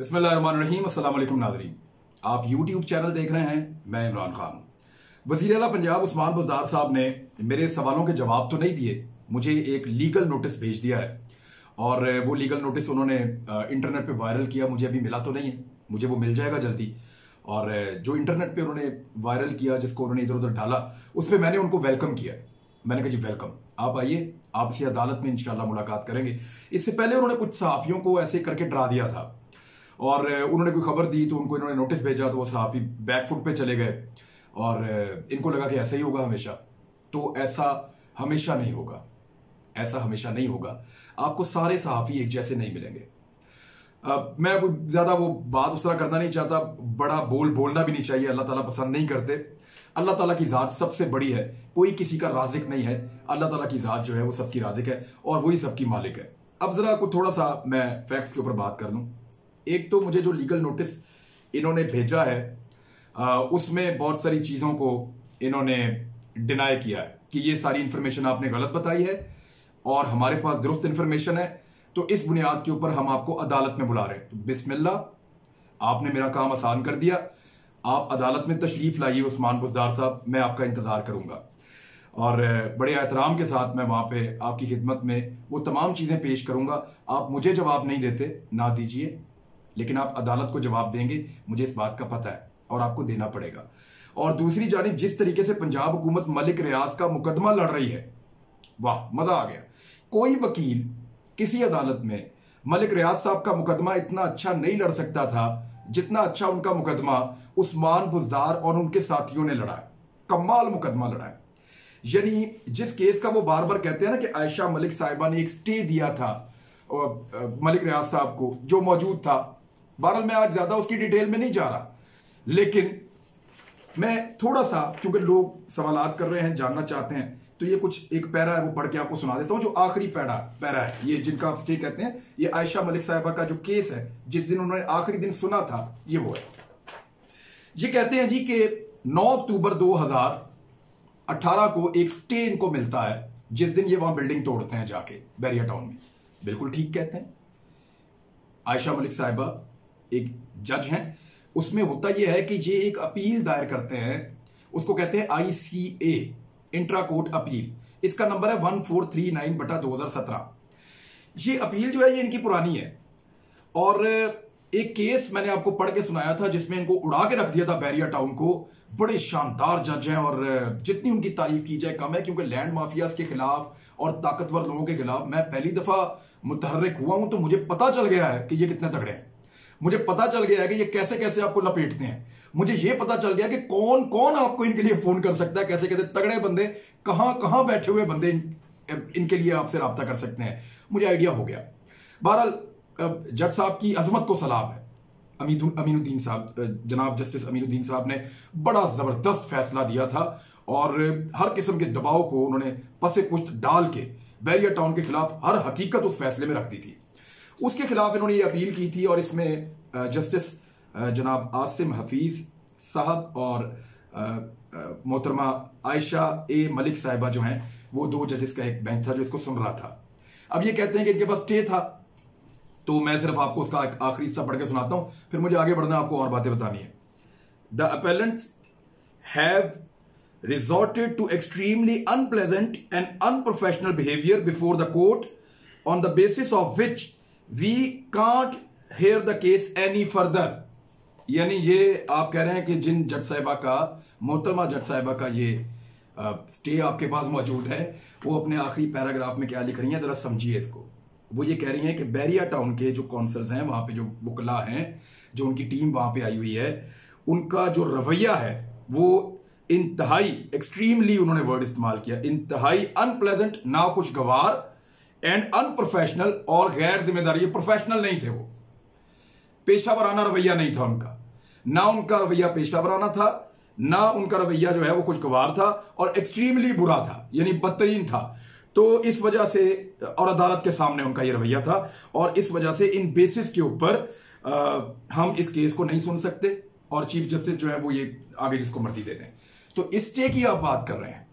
बिस्मिल्लाहिर्रहमानिर्रहीम। अस्सलाम वालेकुम नाज़रीन, आप YouTube चैनल देख रहे हैं। मैं इमरान खान। वज़ीर आला पंजाब उस्मान बुज़दार साहब ने मेरे सवालों के जवाब तो नहीं दिए, मुझे एक लीगल नोटिस भेज दिया है और वो लीगल नोटिस उन्होंने इंटरनेट पे वायरल किया। मुझे अभी मिला तो नहीं है, मुझे वो मिल जाएगा जल्दी। और जो इंटरनेट पे उन्होंने वायरल किया, जिसको उन्होंने इधर उधर डाला, उस पर मैंने उनको वेलकम किया। मैंने कहा जी वेलकम, आप आइए, आपसे अदालत में इंशाल्लाह मुलाकात करेंगे। इससे पहले उन्होंने कुछ सहाफ़ियों को ऐसे करके डरा दिया था और उन्होंने कोई खबर दी तो उनको इन्होंने नोटिस भेजा, तो वो सहाफ़ी बैकफुट पे चले गए और इनको लगा कि ऐसा ही होगा हमेशा। तो ऐसा हमेशा नहीं होगा, ऐसा हमेशा नहीं होगा। आपको सारे सहाफ़ी एक जैसे नहीं मिलेंगे। मैं कोई ज़्यादा वो बात उस तरह करना नहीं चाहता, बड़ा बोलना भी नहीं चाहिए, अल्लाह ताला पसंद नहीं करते। अल्लाह ताला की ज़ात सबसे बड़ी है, कोई किसी का राज़िक नहीं है। अल्लाह ताला की ज़ात जो है वो सबकी राज़िक है और वही सबकी मालिक है। अब ज़रा कुछ थोड़ा सा मैं फैक्ट्स के ऊपर बात कर दूँ। एक तो मुझे जो लीगल नोटिस इन्होंने भेजा है उसमें बहुत सारी चीज़ों को इन्होंने डिनाई किया है कि ये सारी इन्फॉर्मेशन आपने गलत बताई है और हमारे पास दुरुस्त इन्फॉर्मेशन है, तो इस बुनियाद के ऊपर हम आपको अदालत में बुला रहे हैं। तो बिस्मिल्लाह, आपने मेरा काम आसान कर दिया। आप अदालत में तशरीफ़ लाइए उस्मान बुज़दार साहब, मैं आपका इंतज़ार करूँगा और बड़े एहतराम के साथ मैं वहाँ पे आपकी खिदमत में वो तमाम चीज़ें पेश करूँगा। आप मुझे जवाब नहीं देते, ना दीजिए, लेकिन आप अदालत को जवाब देंगे, मुझे इस बात का पता है और आपको देना पड़ेगा। और दूसरी जानिब जिस तरीके से पंजाब हुकूमत मलिक रियाज का मुकदमा लड़ रही है, वाह, मजा आ गया। कोई वकील किसी अदालत में मलिक रियाज साहब का मुकदमा इतना अच्छा नहीं लड़ सकता था जितना अच्छा उनका मुकदमा उस्मान बुज़दार और उनके साथियों ने लड़ा है। कमाल मुकदमा लड़ा है। यानी जिस केस का वो बार बार कहते हैं ना कि आयशा मलिक साहिबा ने एक स्टे दिया था मलिक रियाज साहब को, जो मौजूद था। बहरहाल मैं आज ज्यादा उसकी डिटेल में नहीं जा रहा, लेकिन मैं थोड़ा सा, क्योंकि लोग सवालात कर रहे हैं, जानना चाहते हैं, तो ये कुछ एक पैरा है वो पढ़ के आपको सुना देता हूं। जो आखिरी पैरा है, ये जिनका आप स्टे कहते हैं, ये आयशा मलिक साहिबा का जो केस है, जिस दिन उन्होंने आखिरी दिन सुना था, ये वो है। ये कहते हैं जी कि 9 अक्टूबर 2018 को एक स्टे इनको मिलता है, जिस दिन ये वहां बिल्डिंग तोड़ते हैं जाके बैरिया टाउन में। बिल्कुल ठीक कहते हैं। आयशा मलिक साहिबा एक जज हैं। उसमें होता यह है कि ये एक अपील दायर करते हैं, उसको कहते हैं ICA, इंट्रा कोर्ट अपील। इसका नंबर है 1439/2017। ये अपील जो है ये इनकी पुरानी है और एक केस मैंने आपको पढ़ के सुनाया था जिसमें इनको उड़ा के रख दिया था बैरिया टाउन को। बड़े शानदार जज हैं और जितनी उनकी तारीफ की जाए कम है, क्योंकि लैंड माफियाज के खिलाफ और ताकतवर लोगों के खिलाफ मैं पहली दफा मुतहर्रिक हुआ हूं, तो मुझे पता चल गया है कि ये कितने तगड़े हैं। मुझे पता चल गया है कि ये कैसे कैसे आपको लपेटते हैं। मुझे ये पता चल गया कि कौन कौन आपको इनके लिए फोन कर सकता है, कैसे कैसे तगड़े बंदे, कहां कहां बैठे हुए बंदे इनके लिए आपसे रब्ता कर सकते हैं। मुझे आइडिया हो गया। बहरहाल जज साहब की अजमत को सलाम है। अमीनुद्दीन साहब, जनाब जस्टिस अमीनुद्दीन साहब ने बड़ा जबरदस्त फैसला दिया था और हर किस्म के दबाव को उन्होंने पसे पुष्ट डाल के बैरिया टाउन के खिलाफ हर हकीकत उस फैसले में रख दी थी। उसके खिलाफ इन्होंने ये अपील की थी और इसमें जस्टिस जनाब आसिम हफीज साहब और मोहतरमा आयशा ए मलिक साहिबा जो हैं, वो दो जजेस का एक बेंच था जो इसको सुन रहा था। अब ये कहते हैं कि इनके पास स्टे था, तो मैं सिर्फ आपको उसका आखिरी हिस्सा पढ़ के सुनाता हूं, फिर मुझे आगे बढ़ना, आपको और बातें बतानी है। The appellants have resorted to extremely unpleasant and unprofessional behavior before the court on the basis of which we can't hear the case any further। यानी ये आप कह रहे हैं कि जिन जज साहिबा का, मोहतरमा जज साहिबा का ये स्टे आपके पास मौजूद है, वो अपने आखिरी पैराग्राफ में क्या लिख रही हैं, जरा समझिए इसको। वो ये कह रही हैं कि बैरिया टाउन के जो कौंसल्स हैं, वहां पे जो वकला हैं, जो उनकी टीम वहां पे आई हुई है, उनका जो रवैया है वो इंतहाई, एक्सट्रीमली उन्होंने वर्ड इस्तेमाल किया, इंतहाई अनप्लेजेंट, नाखुशगवार एंड अनप्रोफेशनल और गैर जिम्मेदारी। ये प्रोफेशनल नहीं थे, वो पेशावराना रवैया नहीं था उनका। ना उनका रवैया पेशावराना था, ना उनका रवैया जो है वो खुशगवार था, और एक्सट्रीमली बुरा था, यानी बदतरीन था। तो इस वजह से, और अदालत के सामने उनका ये रवैया था, और इस वजह से इन बेसिस के ऊपर हम इस केस को नहीं सुन सकते और चीफ जस्टिस जो है वो ये आगे जिसको मर्जी दे दें। तो इस स्टे की आप बात कर रहे हैं,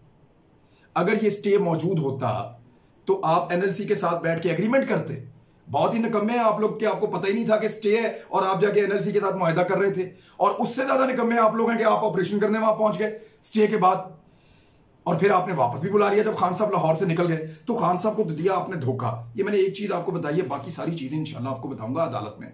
अगर ये स्टे मौजूद होता तो आप NLC के साथ बैठ के एग्रीमेंट करते, बहुत ही निकम्मे हैं आप लोग कि आपको पता ही नहीं था कि स्टे है और आप जाके एनएलसी के साथ मुआहदा कर रहे थे। और उससे ज्यादा निकम्मे आप लोग हैं कि आप ऑपरेशन करने वहां पहुंच गए स्टे के बाद, और फिर आपने वापस भी बुला लिया जब खान साहब लाहौर से निकल गए। तो खान साहब को दिया आपने धोखा। ये मैंने एक चीज आपको बताई है, बाकी सारी चीजें इंशाल्लाह आपको बताऊंगा अदालत में।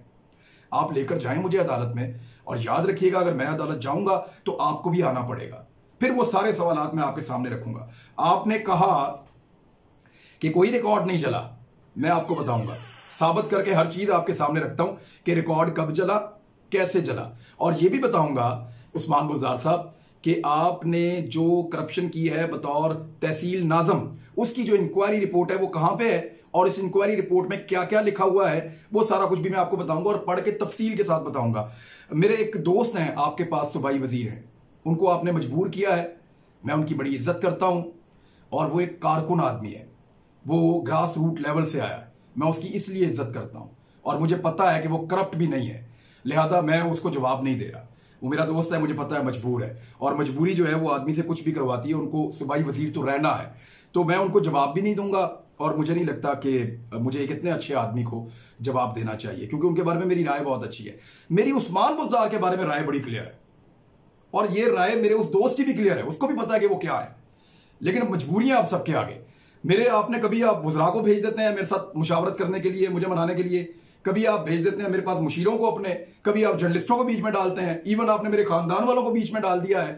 आप लेकर जाएं मुझे अदालत में, और याद रखिएगा अगर मैं अदालत जाऊंगा तो आपको भी आना पड़ेगा। फिर वो सारे सवालात मैं आपके सामने रखूंगा। आपने कहा कि कोई रिकॉर्ड नहीं चला, मैं आपको बताऊंगा, साबित करके हर चीज आपके सामने रखता हूं कि रिकॉर्ड कब चला, कैसे चला। और यह भी बताऊंगा उस्मान बुज़दार साहब कि आपने जो करप्शन की है बतौर तहसील नाज़म, उसकी जो इंक्वायरी रिपोर्ट है वो कहां पे है, और इस इंक्वायरी रिपोर्ट में क्या क्या लिखा हुआ है, वो सारा कुछ भी मैं आपको बताऊंगा और पढ़ के तफसील के साथ बताऊंगा। मेरे एक दोस्त हैं आपके पास, सूबाई वजीर हैं, उनको आपने मजबूर किया है। मैं उनकी बड़ी इज्जत करता हूं, और वो एक कारकुन आदमी है, वो ग्रास रूट लेवल से आया है। मैं उसकी इसलिए इज्जत करता हूं, और मुझे पता है कि वो करप्ट भी नहीं है, लिहाजा मैं उसको जवाब नहीं दे रहा। वो मेरा दोस्त है, मुझे पता है मजबूर है, और मजबूरी जो है वो आदमी से कुछ भी करवाती है। उनको सूबाई वजीर तो रहना है, तो मैं उनको जवाब भी नहीं दूंगा, और मुझे नहीं लगता कि मुझे एक इतने अच्छे आदमी को जवाब देना चाहिए, क्योंकि उनके बारे में मेरी राय बहुत अच्छी है। मेरी उस्मान बुज़दार के बारे में राय बड़ी क्लियर है, और ये राय मेरे उस दोस्त की भी क्लियर है, उसको भी पता है कि वो क्या है। लेकिन मजबूरियां आप सबके आगे। मेरे आपने कभी आप वज़रा को भेज देते हैं मेरे साथ मुशावरत करने के लिए, मुझे मनाने के लिए, कभी आप भेज देते हैं मेरे पास मुशीरों को अपने, कभी आप जर्नलिस्टों को बीच में डालते हैं, इवन आपने मेरे खानदान वालों को बीच में डाल दिया है।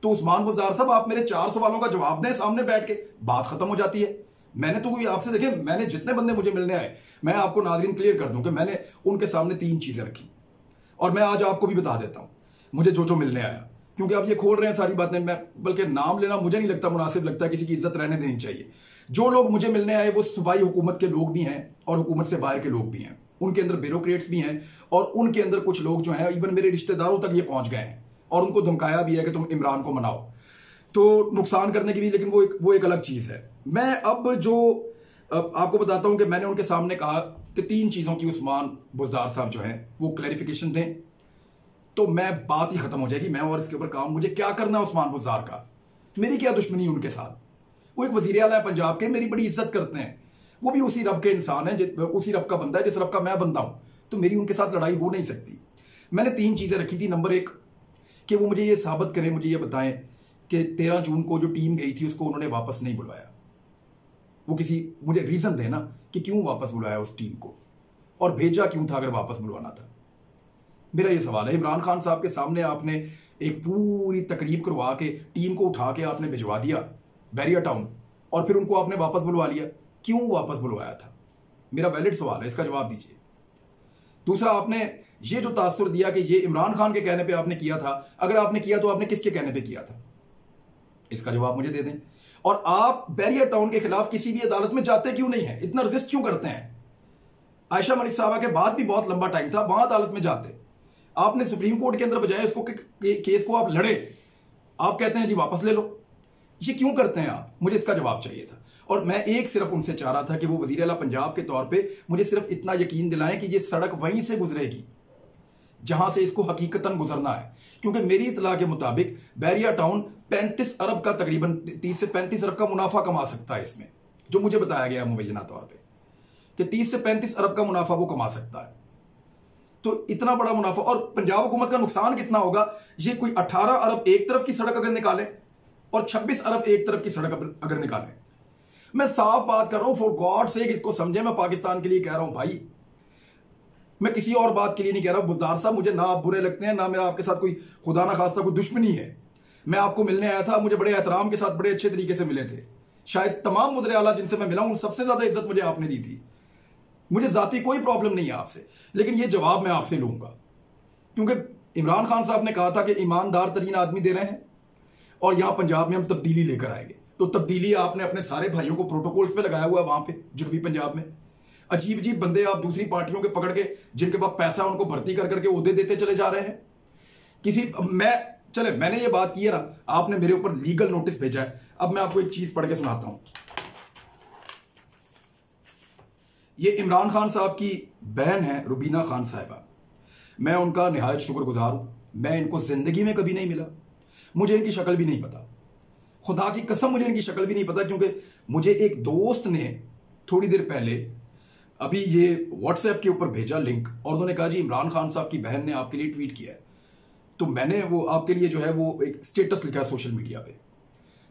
तो उस्मान बुज़दार साहब, आप मेरे 4 सवालों का जवाब दें सामने बैठ के, बात खत्म हो जाती है। मैंने तो कोई आपसे, देखे मैंने जितने बंदे मुझे मिलने आए, मैं आपको नाज़रीन क्लियर कर दूं कि मैंने उनके सामने 3 चीजें रखी, और मैं आज आपको भी बता देता हूं मुझे जो मिलने आया, क्योंकि आप ये खोल रहे हैं सारी बातें। मैं बल्कि नाम लेना मुझे नहीं लगता मुनासिब, लगता है किसी की इज्जत रहने देनी चाहिए। जो लोग मुझे मिलने आए वो सूबाई हुकूमत के लोग भी हैं और हुकूमत से बाहर के लोग भी हैं, उनके अंदर ब्यूरोक्रेट्स भी हैं, और उनके अंदर कुछ लोग जो हैं इवन मेरे रिश्तेदारों तक ये पहुंच गए हैं, और उनको धमकाया भी है कि तुम इमरान को मनाओ, तो नुकसान करने की भी। लेकिन वो एक अलग चीज है। मैं अब जो आपको बताता हूं कि मैंने उनके सामने कहा कि 3 चीजों की उस्मान बुज़दार साहब जो हैं वो क्लैरिफिकेशन दें, तो मैं बात ही खत्म हो जाएगी। मैं और इसके ऊपर काम, मुझे क्या करना है उस्मान बुज़दार का, मेरी क्या दुश्मनी उनके साथ। वो एक वजीर आला है पंजाब के, मेरी बड़ी इज्जत करते हैं, वो भी उसी रब के इंसान है, उसी रब का बंदा है जिस रब का मैं बंदा हूं, तो मेरी उनके साथ लड़ाई हो नहीं सकती। मैंने 3 चीजें रखी थी। नंबर 1 कि वो मुझे ये साबित करें, मुझे ये बताएं कि 13 जून को जो टीम गई थी उसको उन्होंने वापस नहीं बुलवाया। वो मुझे रीजन देना कि क्यों वापस बुलाया उस टीम को, और भेजा क्यों था अगर वापस बुलवाना था। मेरा ये सवाल है। इमरान खान साहब के सामने आपने एक पूरी तकरीब करवा के टीम को उठा के आपने भिजवा दिया बैरिया टाउन, और फिर उनको आपने वापस बुलवा लिया। क्यों वापस बुलवाया था? मेरा वैलिड सवाल है, इसका जवाब दीजिए। दूसरा, आपने ये जो तासुर दिया कि ये इमरान खान के कहने पे आपने किया था, अगर आपने किया तो आपने किसके कहने पे किया था? इसका जवाब मुझे दे दें। और आप बैरिया टाउन के खिलाफ किसी भी अदालत में जाते क्यों नहीं है? इतना रजिस्ट क्यों करते हैं? आयशा मलिक साहबा के बाद भी बहुत लंबा टाइम था, वहां अदालत में जाते। आपने सुप्रीम कोर्ट के अंदर बजाय इसको केस को आप लड़े, आप कहते हैं जी वापस ले लो। ये क्यों करते हैं आप? मुझे इसका जवाब चाहिए था। और मैं एक सिर्फ उनसे चाह रहा था कि वो वजीर आला पंजाब के तौर पे मुझे सिर्फ इतना यकीन दिलाएं कि ये सड़क वहीं से गुजरेगी जहां से इसको हकीकतन गुजरना है, क्योंकि मेरी इतला के मुताबिक बैरिया टाउन 35 अरब का, तकरीबन 30 से 35 अरब का मुनाफा कमा सकता है इसमें, जो मुझे बताया गया मुबैना तौर पे कि 30 से 35 अरब का मुनाफा वो कमा सकता है। तो इतना बड़ा मुनाफा, और पंजाब हुकूमत का नुकसान कितना होगा? ये कोई 18 अरब एक तरफ की सड़क अगर निकाले और 26 अरब एक तरफ की सड़क अगर निकाले। मैं साफ बात कर रहा हूं, फॉर गॉड सेक इसको समझे, मैं पाकिस्तान के लिए कह रहा हूं भाई, मैं किसी और बात के लिए नहीं कह रहा। बुज़दार साहब, मुझे ना आप बुरे लगते हैं, ना मेरा आपके साथ कोई खुदा ना खास्ता कोई दुश्मनी है। मैं आपको मिलने आया था, मुझे बड़े एहतराम के साथ बड़े अच्छे तरीके से मिले थे। शायद तमाम वज़ीर आला जिनसे मैं मिला हूं सबसे ज्यादा इज्जत मुझे आपने दी थी। मुझे जाती कोई प्रॉब्लम नहीं है आपसे, लेकिन यह जवाब मैं आपसे लूंगा, क्योंकि इमरान खान साहब ने कहा था कि ईमानदार तरीन आदमी दे रहे हैं और यहां पंजाब में हम तब्दीली लेकर आएंगे। तो तब्दीली आपने अपने सारे भाइयों को प्रोटोकॉल्स पे लगाया हुआ है वहां पे जुनूबी पंजाब में। अजीब अजीब बंदे आप दूसरी पार्टियों के पकड़ के, जिनके पास पैसा, उनको भर्ती कर करके ओहदे देते चले जा रहे हैं। मैंने ये बात की है ना, आपने मेरे ऊपर लीगल नोटिस भेजा है। अब मैं आपको एक चीज पढ़ के सुनाता हूं। ये इमरान खान साहब की बहन है रुबीना खान साहिबा, मैं उनका निहायत शुक्रगुजार हूं। मैं इनको जिंदगी में कभी नहीं मिला, मुझे इनकी शक्ल भी नहीं पता, खुदा की कसम मुझे इनकी शक्ल भी नहीं पता, क्योंकि मुझे एक दोस्त ने थोड़ी देर पहले अभी ये व्हाट्सएप के ऊपर भेजा लिंक और उन्होंने कहा जी इमरान खान साहब की बहन ने आपके लिए ट्वीट किया है। तो मैंने वो आपके लिए जो है वो एक स्टेटस लिखा है सोशल मीडिया पे,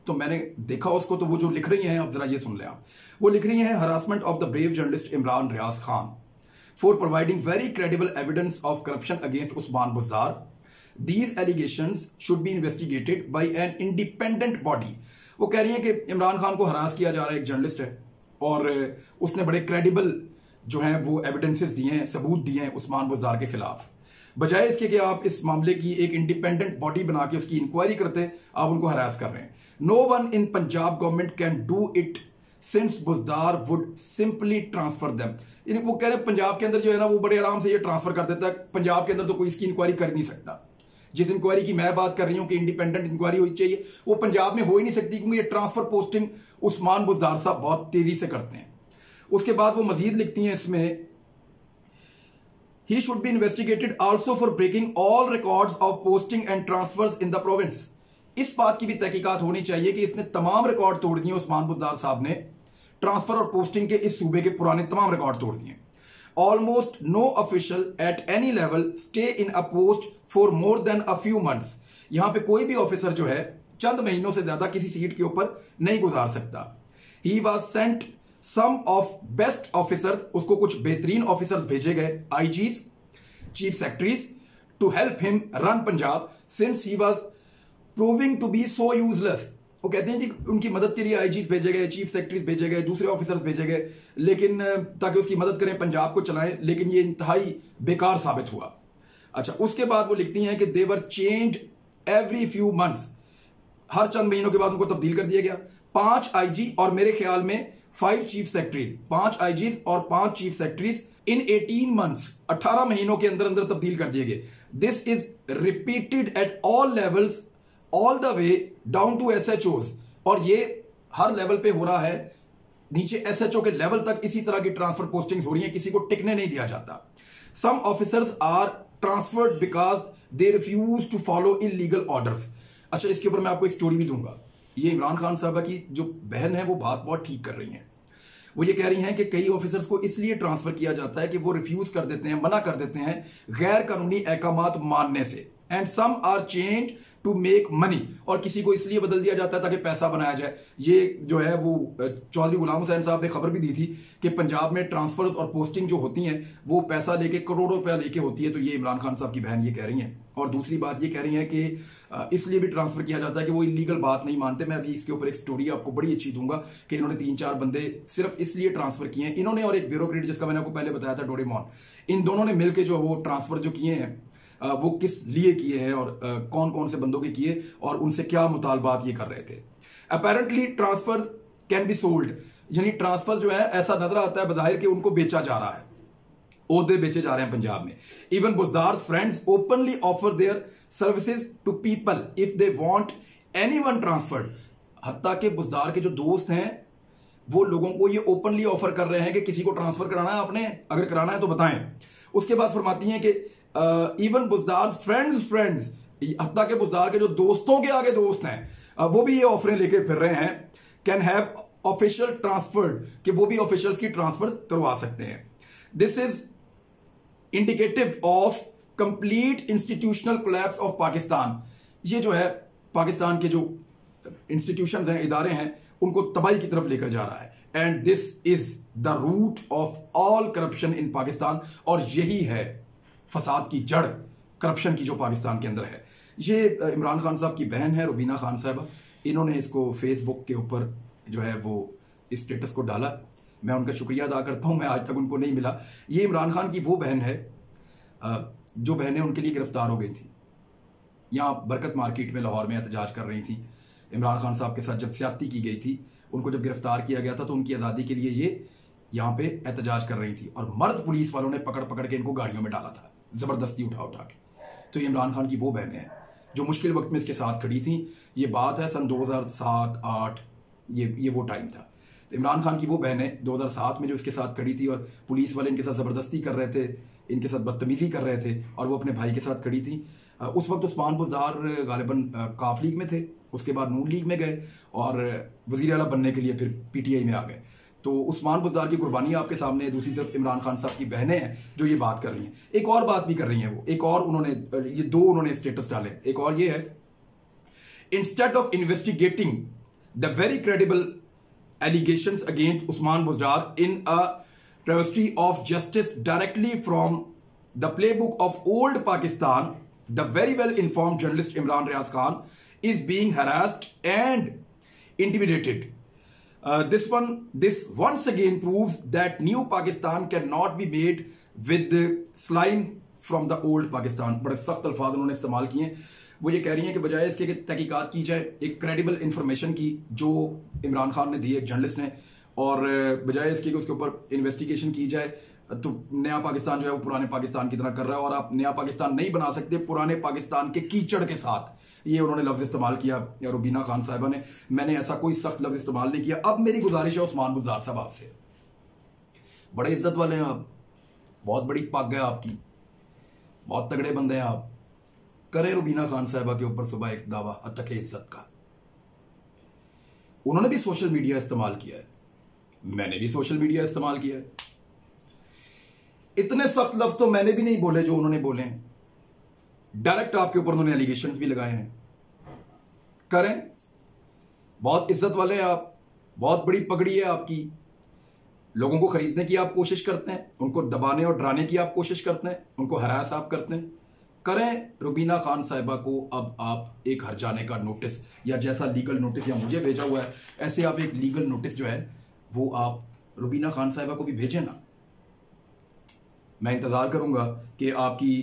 तो मैंने देखा उसको, तो वो जो लिख रही हैं आप जरा ये सुन लें आप। वो लिख रही हैं harassment of the brave journalist Imran Riaz Khan for providing very credible evidence of corruption against Usman Buzdar. These allegations should be investigated by an independent body. वो कह रही है कि इमरान खान को हरास किया जा रहा है, एक जर्नलिस्ट है और उसने बड़े क्रेडिबल जो हैं वो एविडेंसेस दिए हैं, सबूत दिए हैं उस्मान बुज़दार के खिलाफ। बजाय इसके कि आप इस मामले की एक इंडिपेंडेंट बॉडी बना के उसकी इंक्वायरी करते, आप उनको हरास कर रहे हैं। No one in Punjab government can do it since Buzdar would simply transfer them. वो कह रहे हैं पंजाब के अंदर जो है ना वो बड़े आराम से ये ट्रांसफर कर देता है, पंजाब के अंदर तो कोई इसकी इंक्वायरी कर नहीं सकता। जिस इंक्वायरी की मैं बात कर रही हूं कि इंडिपेंडेंट इंक्वायरी होनी चाहिए, वो पंजाब में हो ही नहीं सकती, क्योंकि ये ट्रांसफर पोस्टिंग उस्मान बुज़दार साहब बहुत तेजी से करते हैं। उसके बाद वो मजीद लिखती हैं इसमें, he should be investigated also for breaking all records of posting and transfers in the province। इस बात की भी तहकीकात होनी चाहिए कि इसने तमाम रिकॉर्ड तोड़ दिए, उस्मान बुज़दार साहब ने ट्रांसफर और पोस्टिंग के इस सूबे के पुराने तमाम रिकॉर्ड तोड़ दिए। Almost no official at any level stay in a post for more than a few months. यहां पे कोई भी ऑफिसर जो है चंद महीनों से ज्यादा किसी सीट के ऊपर नहीं गुजार सकता। He was sent some of best officers, उसको कुछ बेहतरीन ऑफिसर्स भेजे गए, IGs, chief secretaries, to help him run Punjab since he was proving to be so useless. वो कहते हैं जी उनकी मदद के लिए आईजीज भेजे गए, चीफ सेक्रेटरीज भेजे गए, दूसरे ऑफिसर्स भेजे गए, लेकिन ताकि उसकी मदद करें, पंजाब को चलाएं, लेकिन ये इंतहाई बेकार साबित हुआ। अच्छा, उसके बाद वो लिखती हैं कि दे वर चेंज्ड एवरी फ्यू मंथ्स, हर चंद महीनों के बाद उनको तब्दील कर दिया गया। 5 आईजी और मेरे ख्याल में 5 चीफ सेक्रेटरीज, 5 आईजीज और 5 चीफ सेक्रेटरीज इन 18 मंथ्स, 18 महीनों के अंदर अंदर तब्दील कर दिए गए। This is repeated at all levels all the way down to SHOs, और ये हर लेवल पे हो रहा है, नीचे एसएचओ के लेवल तक इसी तरह की ट्रांसफर पोस्टिंग्स हो रही हैं, किसी को टिकने नहीं दिया जाता। Some officers are transferred because they refuse to follow illegal orders. अच्छा, इसके ऊपर मैं आपको एक स्टोरी भी दूंगा। ये इमरान खान साहबा की जो बहन है वो बात बहुत ठीक कर रही हैं। वो ये कह रही हैं कि कई ऑफिसर्स को इसलिए ट्रांसफर किया जाता है कि वो रिफ्यूज कर देते हैं, मना कर देते हैं गैर कानूनी अहकामात मानने से। And some are change to make money, और किसी को इसलिए बदल दिया जाता है ताकि पैसा बनाया जाए। ये जो है वो चौधरी गुलाम हुसैन साहब ने खबर भी दी थी कि पंजाब में ट्रांसफर्स और पोस्टिंग जो होती हैं वो पैसा लेके, करोड़ों रुपया लेके होती है। तो ये इमरान खान साहब की बहन ये कह रही हैं। और दूसरी बात ये कह रही हैं कि इसलिए भी ट्रांसफर किया जाता है कि वो इलीगल बात नहीं मानते। मैं अभी इसके ऊपर एक स्टोरी आपको बड़ी अच्छी दूंगा कि इन्होंने 3-4 बंदे सिर्फ इसलिए ट्रांसफर किए हैं, इन्होंने और एक ब्यूरोक्रेट जिसका मैंने आपको पहले बताया था डोरेमोन, इन दोनों ने मिलकर जो वो ट्रांसफर जो किए हैं वो किस लिए किए हैं और कौन कौन से बंदों के किए और उनसे क्या मुतालबात ये कर रहे थे। Apparently transfer can be sold, यानी ट्रांसफर जो है ऐसा नजर आता है बजाहिर कि उनको बेचा जा रहा है, ओहदे बेचे जा रहे हैं पंजाब में। Even Buzdar friends openly offer their services to people if they want anyone transferred. हत्ता के बुज़दार के जो दोस्त हैं वो लोगों को ये ओपनली ऑफर कर रहे हैं कि किसी को ट्रांसफर कराना है आपने, अगर कराना है तो बताएं। उसके बाद फरमाती हैं कि इवन बुज़दार फ्रेंड्स, हत्ता के बुज़दार के जो दोस्तों के आगे दोस्त हैं वो भी ये ऑफरें लेके फिर रहे हैं, कैन हैव ऑफिशियल ट्रांसफर्ड, कि वो भी ऑफिशियल्स की ट्रांसफर करवा सकते हैं। This is indicative of complete institutional collapse of Pakistan. ये जो है पाकिस्तान के जो इंस्टीट्यूशंस हैं, इदारे हैं, उनको तबाही की तरफ लेकर जा रहा है। And this is the root of all corruption in Pakistan, और यही है फसाद की जड़ करप्शन की जो पाकिस्तान के अंदर है। ये इमरान खान साहब की बहन है रुबीना खान साहबा, इन्होंने इसको फेसबुक के ऊपर जो है वो इस स्टेटस को डाला। मैं उनका शुक्रिया अदा करता हूं, मैं आज तक उनको नहीं मिला। ये इमरान खान की वो बहन है जो बहनें उनके लिए गिरफ्तार हो गई थी, यहाँ बरकत मार्केट में लाहौर में एहतजाज कर रही थी। इमरान खान साहब के साथ जब ज्यादती की गई थी, उनको जब गिरफ्तार किया गया था तो उनकी आज़ादी के लिए ये यहाँ पे एहतजाज कर रही थी, और मर्द पुलिस वालों ने पकड़ पकड़ के इनको गाड़ियों में डाला था, जबरदस्ती उठा उठा के। तो ये इमरान खान की वो बहनें हैं जो मुश्किल वक्त में इसके साथ खड़ी थी। ये बात है सन 2007-8, ये वो टाइम था। तो इमरान खान की वो बहनें 2007 में जो इसके साथ खड़ी थी और पुलिस वाले इनके साथ ज़बरदस्ती कर रहे थे, इनके साथ बदतमीजी कर रहे थे, और वो अपने भाई के साथ खड़ी थी। उस वक्त उस्मान बुज़दार गालिबन काफ लीग में थे, उसके बाद नून लीग में गए और वज़ीर आला बनने के लिए फिर पीटीआई में आ गए। तो उस्मान बुज़दार की कुर्बानी आपके सामने है, दूसरी तरफ इमरान खान साहब की बहनें हैं जो ये बात कर रही हैं। एक और बात भी कर रही हैं वो, एक और उन्होंने ये दो उन्होंने स्टेटस डाले। एक और ये है, instead of investigating the very credible allegations against Usman Buzdar in a travesty of justice directly from the playbook of old Pakistan, the very well informed journalist Imran Riaz Khan is being harassed and intimidated. This once again proves that new Pakistan cannot be made with the slime from the old Pakistan. बड़े सख्त अल्फाज उन्होंने इस्तेमाल किए। वो ये कह रही हैं कि बजाय इसके कि तहकीकात की जाए एक क्रेडिबल इंफॉर्मेशन की जो इमरान खान ने दी, एक जर्नलिस्ट ने, और बजाय इसके कि उसके ऊपर इन्वेस्टिगेशन की जाए, तो नया पाकिस्तान जो है वो पुराने पाकिस्तान की तरह कर रहा है और आप नया पाकिस्तान नहीं बना सकते पुराने पाकिस्तान के कीचड़ के साथ। ये उन्होंने लफ्ज इस्तेमाल किया रुबीना खान साहिबा ने। मैंने ऐसा कोई सख्त लफ्ज इस्तेमाल नहीं किया। अब मेरी गुजारिश है उस्मान बुज़दार साहब आपसे, बड़े इज्जत वाले हैं आप, बहुत बड़ी पग है आपकी, बहुत तगड़े बंदे हैं आप, करें रुबीना खान साहिबा के ऊपर सुबह एक दावा अतके इज्जत का। उन्होंने भी सोशल मीडिया इस्तेमाल किया है, मैंने भी सोशल मीडिया इस्तेमाल किया है। इतने सख्त लफ्ज तो मैंने भी नहीं बोले जो उन्होंने बोले हैं। डायरेक्ट आपके ऊपर उन्होंने एलिगेशंस भी लगाए हैं। करें, बहुत इज्जत वाले हैं आप, बहुत बड़ी पगड़ी है आपकी, लोगों को खरीदने की आप कोशिश करते हैं, उनको दबाने और डराने की आप कोशिश करते हैं, उनको हरास आप करते हैं। करें रुबीना खान साहिबा को अब आप एक हर जाने का नोटिस, या जैसा लीगल नोटिस या मुझे भेजा हुआ है ऐसे आप एक लीगल नोटिस जो है वो आप रुबीना खान साहिबा को भी भेजें ना। मैं इंतजार करूंगा कि आपकी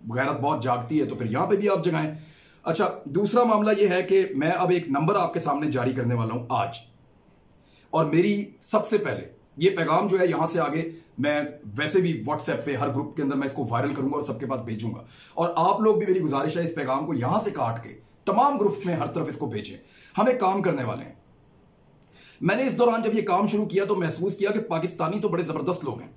गैरत बहुत जागती है तो फिर यहां पे भी आप जगाएं। अच्छा, दूसरा मामला यह है कि मैं अब एक नंबर आपके सामने जारी करने वाला हूं आज, और मेरी सबसे पहले ये पैगाम जो है यहां से आगे मैं वैसे भी व्हाट्सएप पे हर ग्रुप के अंदर मैं इसको वायरल करूंगा और सबके पास भेजूंगा, और आप लोग भी, मेरी गुजारिश है, इस पैगाम को यहां से काट के तमाम ग्रुप्स में हर तरफ इसको भेजें। हम एक काम करने वाले हैं। मैंने इस दौरान जब ये काम शुरू किया तो महसूस किया कि पाकिस्तानी तो बड़े जबरदस्त लोग हैं,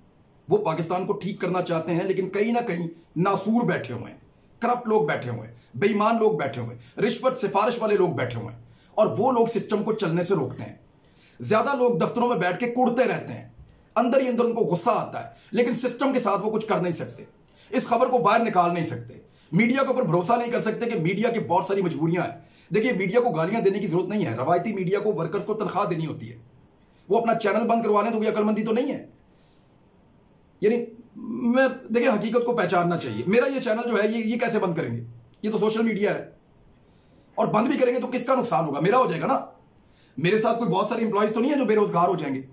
वो पाकिस्तान को ठीक करना चाहते हैं, लेकिन कहीं ना कहीं नासूर बैठे हुए हैं, करप्ट लोग बैठे हुए हैं, बेईमान लोग बैठे हुए हैं, रिश्वत सिफारिश वाले लोग बैठे हुए हैं, और वो लोग सिस्टम को चलने से रोकते हैं। ज्यादा लोग दफ्तरों में बैठ के कुड़ते रहते हैं, अंदर ही अंदर उनको गुस्सा आता है, लेकिन सिस्टम के साथ वो कुछ कर नहीं सकते, इस खबर को बाहर निकाल नहीं सकते, मीडिया के ऊपर भरोसा नहीं कर सकते कि मीडिया की बहुत सारी मजबूरियां हैं। देखिए, मीडिया को गालियां देने की जरूरत नहीं है, रवायती मीडिया को वर्कर्स को तनख्वाह देनी होती है, वो अपना चैनल बंद करवा लें तो कोई अकलमंदी तो नहीं है। यानी मैं, देखिए, हकीकत को पहचानना चाहिए। मेरा ये चैनल जो है ये कैसे बंद करेंगे? ये तो सोशल मीडिया है, और बंद भी करेंगे तो किसका नुकसान होगा? मेरा हो जाएगा ना। मेरे साथ कोई बहुत सारे इंप्लॉइज तो नहीं है जो बेरोजगार हो जाएंगे।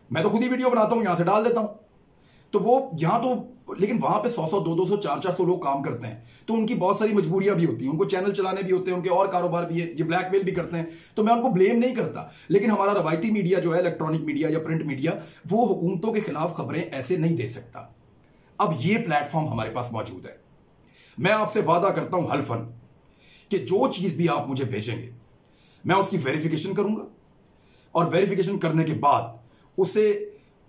मैं तो खुद ही वीडियो बनाता हूं, यहां से डाल देता हूं, तो वो यहां तो, लेकिन वहां पे 100-100, 200-200, 400-400 लोग काम करते हैं, तो उनकी बहुत सारी मजबूरियां भी होती हैं, उनको चैनल चलाने भी होते हैं, उनके और कारोबार भी है, ये ब्लैकमेल भी करते हैं, तो मैं उनको ब्लेम नहीं करता। लेकिन हमारा रवायती मीडिया जो है, इलेक्ट्रॉनिक मीडिया या प्रिंट मीडिया, वो हुकूमतों के खिलाफ खबरें ऐसे नहीं दे सकता। अब ये प्लेटफॉर्म हमारे पास मौजूद है। मैं आपसे वादा करता हूं हल्फन कि जो चीज भी आप मुझे भेजेंगे मैं उसकी वेरिफिकेशन करूंगा, और वेरिफिकेशन करने के बाद उसे,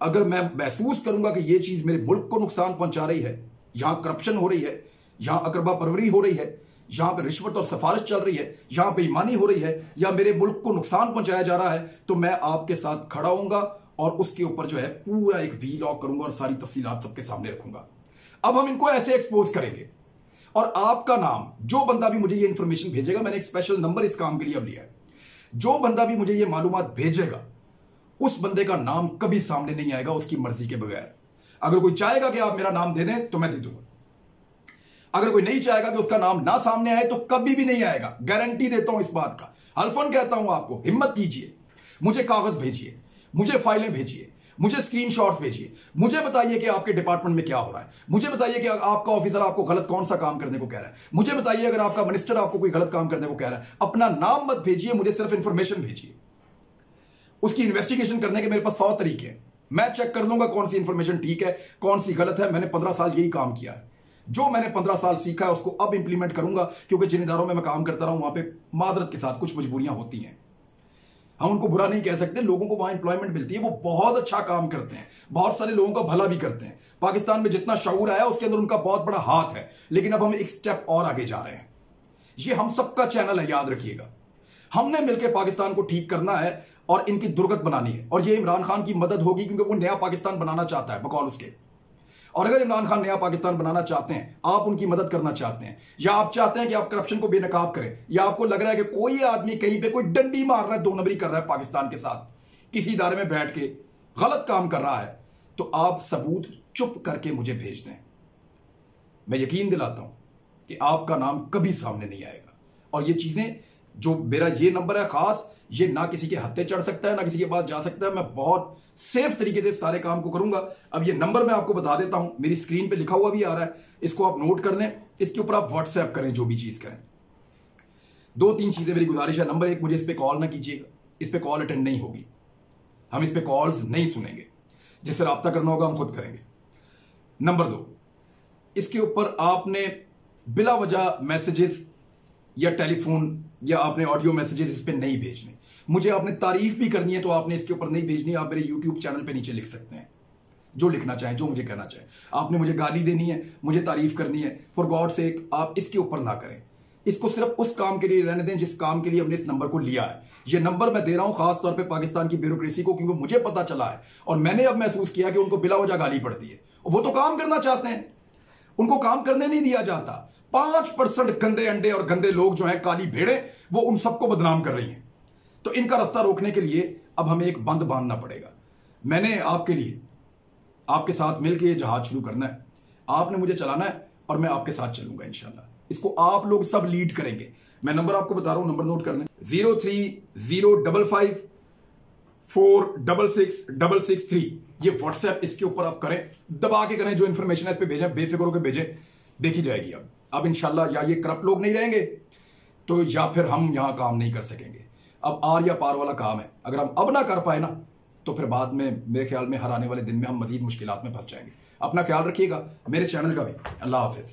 अगर मैं महसूस करूंगा कि ये चीज मेरे मुल्क को नुकसान पहुंचा रही है, यहां करप्शन हो रही है, यहां अकरबा परवरी हो रही है, यहां पर रिश्वत और सिफारिश चल रही है, यहां बेईमानी हो रही है, या मेरे मुल्क को नुकसान पहुंचाया जा रहा है, तो मैं आपके साथ खड़ा होऊंगा और उसके ऊपर जो है पूरा एक वीलॉग करूंगा और सारी तफसीलात सबके सामने रखूंगा। अब हम इनको ऐसे एक्सपोज करेंगे, और आपका नाम, जो बंदा भी मुझे ये इंफॉर्मेशन भेजेगा, मैंने एक स्पेशल नंबर इस काम के लिए अब लिया है, जो बंदा भी मुझे ये मालूमात भेजेगा उस बंदे का नाम कभी सामने नहीं आएगा उसकी मर्जी के बगैर। अगर कोई चाहेगा कि आप मेरा नाम दे दें तो मैं दे दूंगा, अगर कोई नहीं चाहेगा कि उसका नाम ना सामने आए तो कभी भी नहीं आएगा, गारंटी देता हूं इस बात का। हल्फन कहता हूं आपको, हिम्मत कीजिए, मुझे कागज भेजिए, मुझे फाइलें भेजिए, मुझे स्क्रीनशॉट्स भेजिए, मुझे बताइए कि आपके डिपार्टमेंट में क्या हो रहा है, मुझे बताइए कि आपका ऑफिसर आपको गलत कौन सा काम करने को कह रहा है, मुझे बताइए अगर आपका मिनिस्टर आपको कोई गलत काम करने को कह रहा है। अपना नाम मत भेजिए, मुझे सिर्फ इंफॉर्मेशन भेजिए। उसकी इन्वेस्टिगेशन करने के मेरे पास 100 तरीके हैं, मैं चेक कर लूंगा कौन सी इंफॉर्मेशन ठीक है, कौन सी गलत है। मैंने 15 साल यही काम किया है, जो मैंने 15 साल सीखा है उसको अब इंप्लीमेंट करूंगा, क्योंकि जिन इदारों में मैं काम करता रहा हूं वहां पे माजरत के साथ कुछ मजबूरियां होती हैं, हम उनको बुरा नहीं कह सकते, लोगों को वहां एम्प्लॉयमेंट मिलती है, वो बहुत अच्छा काम करते हैं, बहुत सारे लोगों का भला भी करते हैं। पाकिस्तान में जितना शऊर आया उसके अंदर उनका बहुत बड़ा हाथ है, लेकिन अब हम एक स्टेप और आगे जा रहे हैं। ये हम सबका चैनल है, याद रखिएगा। हमने मिलकर पाकिस्तान को ठीक करना है और इनकी दुर्गत बनानी है, और ये इमरान खान की मदद होगी क्योंकि वो नया पाकिस्तान बनाना चाहता है बकौल उसके। और अगर इमरान खान नया पाकिस्तान बनाना चाहते हैं, आप उनकी मदद करना चाहते हैं, या आप चाहते हैं कि आप करप्शन को बेनकाब करें, या आपको लग रहा है कि कोई आदमी कहीं पे कोई डंडी मार रहा है, दो नंबरी कर रहा है पाकिस्तान के साथ, किसी इदारे में बैठ के गलत काम कर रहा है, तो आप सबूत चुप करके मुझे भेज दें। मैं यकीन दिलाता हूं कि आपका नाम कभी सामने नहीं आएगा। और ये चीजें, जो मेरा ये नंबर है खास, ये ना किसी के हत्थे चढ़ सकता है, ना किसी के पास जा सकता है। मैं बहुत सेफ तरीके से सारे काम को करूंगा। अब ये नंबर मैं आपको बता देता हूं, मेरी स्क्रीन पे लिखा हुआ भी आ रहा है, इसको आप नोट कर लें। इसके ऊपर आप व्हाट्सएप करें, जो भी चीज करें। 2-3 चीजें मेरी गुजारिश है। नंबर 1, मुझे इस पर कॉल ना कीजिएगा, इस पर कॉल अटेंड नहीं होगी, हम इस पर कॉल्स नहीं सुनेंगे। जिससे रब्ता करना होगा हम खुद करेंगे। नंबर 2, इसके ऊपर आपने बिला वजह मैसेजेस या टेलीफोन या आपने ऑडियो मैसेजेस इस पे नहीं भेजने। मुझे आपने तारीफ भी करनी है तो आपने इसके ऊपर नहीं भेजनी। आप मेरे यूट्यूब चैनल पे नीचे लिख सकते हैं जो लिखना चाहें, जो मुझे कहना चाहें। आपने मुझे गाली देनी है, मुझे तारीफ करनी है, फॉर गॉड सेक आप इसके ऊपर ना करें। इसको सिर्फ उस काम के लिए रहने दें जिस काम के लिए हमने इस नंबर को लिया है। ये नंबर मैं दे रहा हूं खास तौर पे पाकिस्तान की ब्यूरोक्रेसी को, क्योंकि मुझे पता चला है और मैंने अब महसूस किया कि उनको बिला वजह गाली पड़ती है। वो तो काम करना चाहते हैं, उनको काम करने नहीं दिया जाता। 5% गंदे अंडे और गंदे लोग जो हैं, काली भेड़े, वो उन सबको बदनाम कर रही हैं। तो इनका रास्ता रोकने के लिए अब हमें एक बंद बांधना पड़ेगा। मैंने आपके लिए, आपके साथ मिलकर ये जहाज शुरू करना है। आपने मुझे चलाना है और मैं आपके साथ चलूंगा इंशाल्लाह। इसको आप लोग सब लीड करेंगे। मैं नंबर आपको बता रहा हूं, नंबर नोट कर लें। 0305546663। ये व्हाट्सएप, इसके ऊपर आप करें, दबा के करें। जो इंफॉर्मेशन है इस पे भेजें, बेफिक्र होकर भेजें, देखी जाएगी। अब इंशाल्लाह या ये करप्ट लोग नहीं रहेंगे तो या फिर हम यहां काम नहीं कर सकेंगे। अब आर या पार वाला काम है। अगर हम अब ना कर पाए ना तो फिर बाद में मेरे ख्याल में हर आने वाले दिन में हम मजीद मुश्किलात में फंस जाएंगे। अपना ख्याल रखिएगा, मेरे चैनल का भी। अल्लाह हाफिज।